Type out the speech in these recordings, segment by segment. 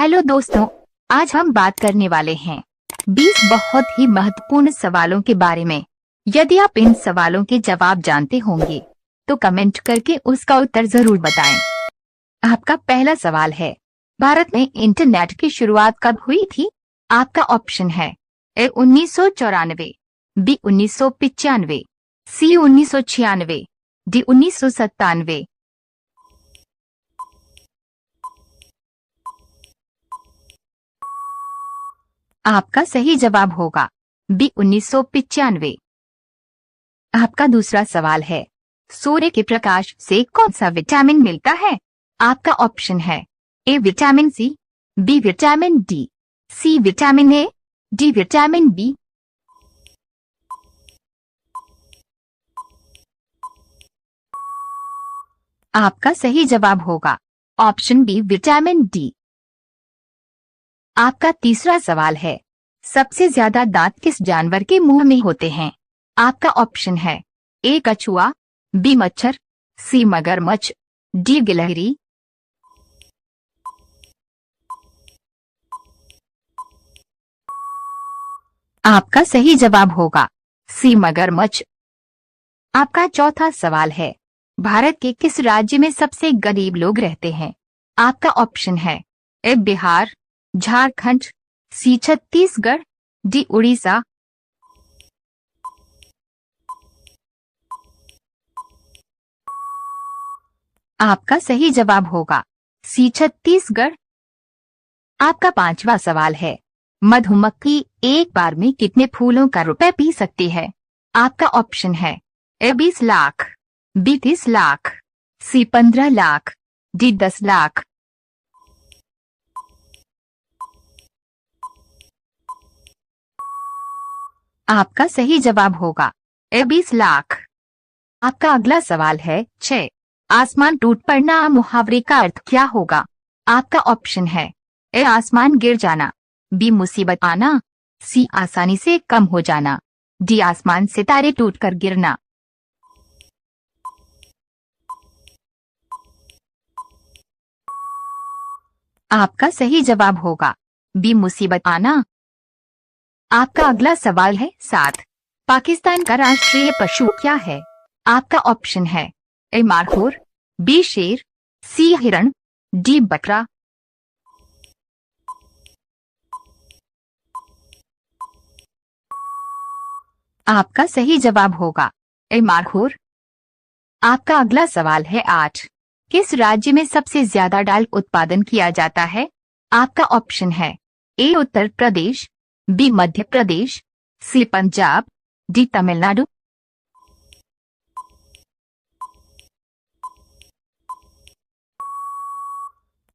Hello दोस्तों, आज हम बात करने वाले हैं 20 बहुत ही महत्वपूर्ण सवालों के बारे में। यदि आप इन सवालों के जवाब जानते होंगे तो कमेंट करके उसका उत्तर जरूर बताएं। आपका पहला सवाल है, भारत में इंटरनेट की शुरुआत कब हुई थी? आपका ऑप्शन है ए 1994, बी 1995, सी 1996, डी 1997। आपका सही जवाब होगा बी 1995। आपका दूसरा सवाल है, सूर्य के प्रकाश से कौन सा विटामिन मिलता है? आपका ऑप्शन है A vitamin C, B vitamin D, C vitamin A, D vitamin B. आपका सही जवाब होगा ऑप्शन बी विटामिन डी। आपका तीसरा सवाल है, सबसे ज्यादा दांत किस जानवर के मुंह में होते हैं? आपका ऑप्शन है ए कछुआ, बी मच्छर, सी मगरमच्छ, डी गिलहरी। आपका सही जवाब होगा सी मगरमच्छ। आपका चौथा सवाल है, भारत के किस राज्य में सबसे गरीब लोग रहते हैं? आपका ऑप्शन है ए बिहार, झारखंड, सी छत्तीसगढ़, डी उड़ीसा। आपका सही जवाब होगा सी छत्तीसगढ़। आपका पांचवा सवाल है, मधुमक्खी एक बार में कितने फूलों का रुपए पी सकती है? आपका ऑप्शन है ए 20 लाख, बी 30 लाख, सी 15 लाख, डी 10 लाख। आपका सही जवाब होगा ए 20 लाख। आपका अगला सवाल है 6, आसमान टूट पड़ना मुहावरे का अर्थ क्या होगा? आपका ऑप्शन है ए आसमान गिर जाना, बी मुसीबत आना, सी आसानी से कम हो जाना, डी आसमान सितारे टूटकर गिरना। आपका सही जवाब होगा बी मुसीबत आना। आपका अगला सवाल है 7, पाकिस्तान का राष्ट्रीय पशु क्या है? आपका ऑप्शन है ए मारखोर, बी शेर, सी हिरण, डी बकरा। आपका सही जवाब होगा ए मारखोर। आपका अगला सवाल है 8, किस राज्य में सबसे ज्यादा दाल उत्पादन किया जाता है? आपका ऑप्शन है ए उत्तर प्रदेश, बी मध्य प्रदेश, सी पंजाब, डी तमिलनाडु।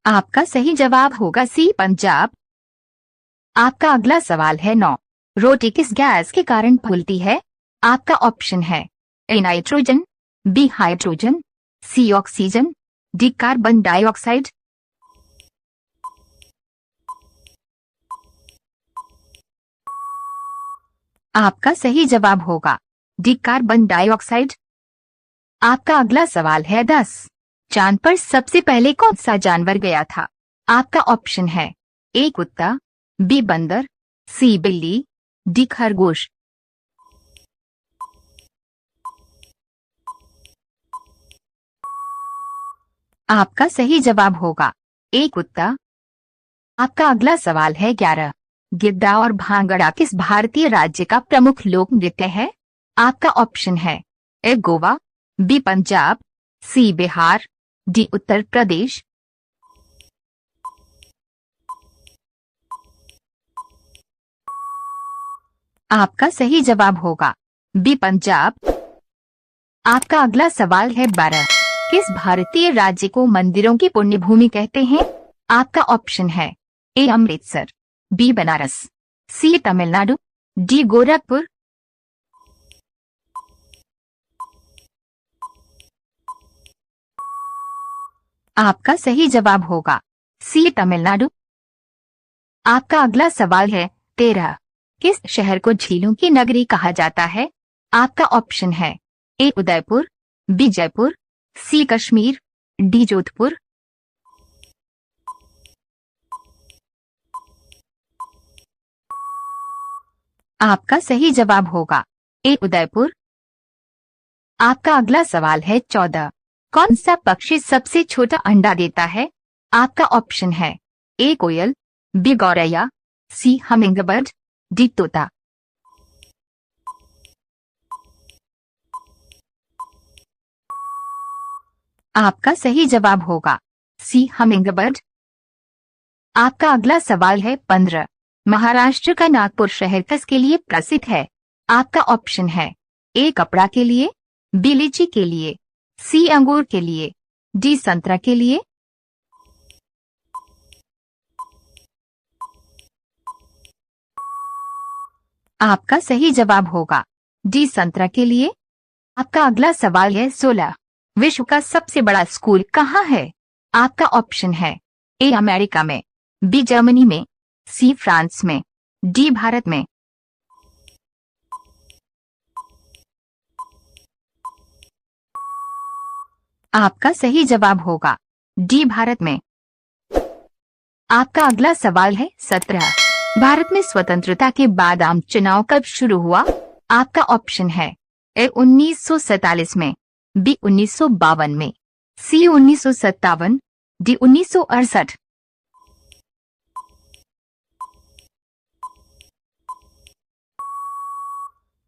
आपका सही जवाब होगा सी पंजाब। आपका अगला सवाल है 9, रोटी किस गैस के कारण फूलती है? आपका ऑप्शन है A nitrogen, B hydrogen, C oxygen, D carbon dioxide. आपका सही जवाब होगा डी कार्बन डाइऑक्साइड। आपका अगला सवाल है 10, चांद पर सबसे पहले कौन सा जानवर गया था? आपका ऑप्शन है ए कुत्ता, बी बंदर, सी बिल्ली, डी खरगोश। आपका सही जवाब होगा ए कुत्ता। आपका अगला सवाल है 11, गिद्दा और भांगड़ा किस भारतीय राज्य का प्रमुख लोक नृत्य है? आपका ऑप्शन है ए गोवा, बी पंजाब, सी बिहार, डी उत्तर प्रदेश। आपका सही जवाब होगा बी पंजाब। आपका अगला सवाल है 12, किस भारतीय राज्य को मंदिरों की पुण्य भूमि कहते हैं? आपका ऑप्शन है ए अमृतसर, बी बनारस, सी तमिलनाडु, डी गोरखपुर। आपका सही जवाब होगा सी तमिलनाडु। आपका अगला सवाल है 13, किस शहर को झीलों की नगरी कहा जाता है? आपका ऑप्शन है ए उदयपुर, बी जयपुर, सी कश्मीर, डी जोधपुर। आपका सही जवाब होगा ए उदयपुर। आपका अगला सवाल है 14। कौन सा पक्षी सबसे छोटा अंडा देता है? आपका ऑप्शन है ए कोयल, बी गौरैया, सी हमिंगबर्ड, डी तोता। आपका सही जवाब होगा सी हमिंगबर्ड। आपका अगला सवाल है 15। महाराष्ट्र का नागपुर शहर किसके लिए प्रसिद्ध है? आपका ऑप्शन है ए कपड़ा के लिए, बी लीची के लिए, सी अंगूर के लिए, डी संतरा के लिए। आपका सही जवाब होगा डी संतरा के लिए। आपका अगला सवाल है 16। विश्व का सबसे बड़ा स्कूल कहाँ है? आपका ऑप्शन है ए अमेरिका में, बी जर्मनी में, सी फ्रांस में, डी भारत में। आपका सही जवाब होगा डी भारत में। आपका अगला सवाल है 17। भारत में स्वतंत्रता के बाद आम चुनाव कब शुरू हुआ? आपका ऑप्शन है ए 1947 में, बी 1952 में, सी 1957, डी 1968।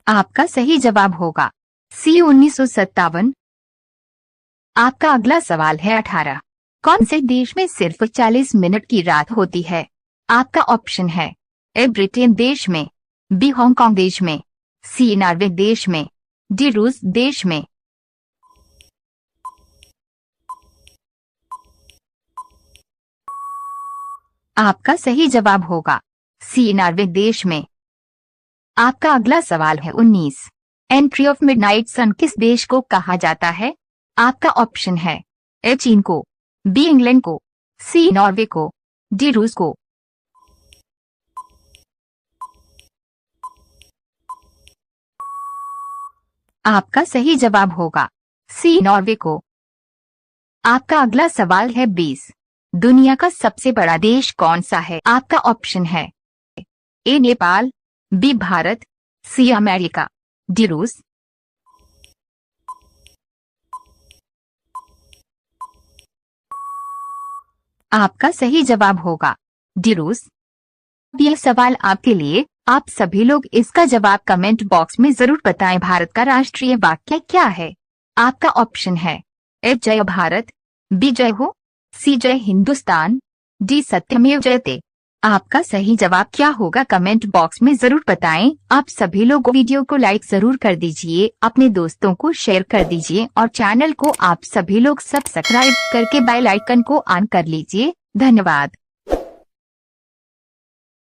आपका सही जवाब होगा सी 1957। आपका अगला सवाल है 18। कौन से देश में सिर्फ 40 मिनट की रात होती है? आपका ऑप्शन है ए ब्रिटेन देश में, बी हांगकांग देश में, सी नॉर्वे देश में, डी रूस देश में। आपका सही जवाब होगा सी नॉर्वे देश में। आपका अगला सवाल है 19। एंट्री ऑफ मिडनाइट सन किस देश को कहा जाता है? आपका ऑप्शन है ए चीन को, बी इंग्लैंड को, सी नॉर्वे को, डी रूस को। आपका सही जवाब होगा सी नॉर्वे को। आपका अगला सवाल है 20। दुनिया का सबसे बड़ा देश कौन सा है? आपका ऑप्शन है A Nepal, B Bharat, C America, D रूस। आपका सही जवाब होगा डी रूस। यह सवाल आपके लिए। आप सभी लोग इसका जवाब कमेंट बॉक्स में जरूर बताएं। भारत का राष्ट्रीय वाक्य क्या है? आपका ऑप्शन है ए जय भारत, बी जय हो, सी जय हिंदुस्तान, डी सत्यमेव जयते। आपका सही जवाब क्या होगा कमेंट बॉक्स में जरूर बताएं। आप सभी लोग वीडियो को लाइक जरूर कर दीजिए, अपने दोस्तों को शेयर कर दीजिए और चैनल को आप सभी लोग सब्सक्राइब करके बेल आइकन को ऑन कर लीजिए। धन्यवाद।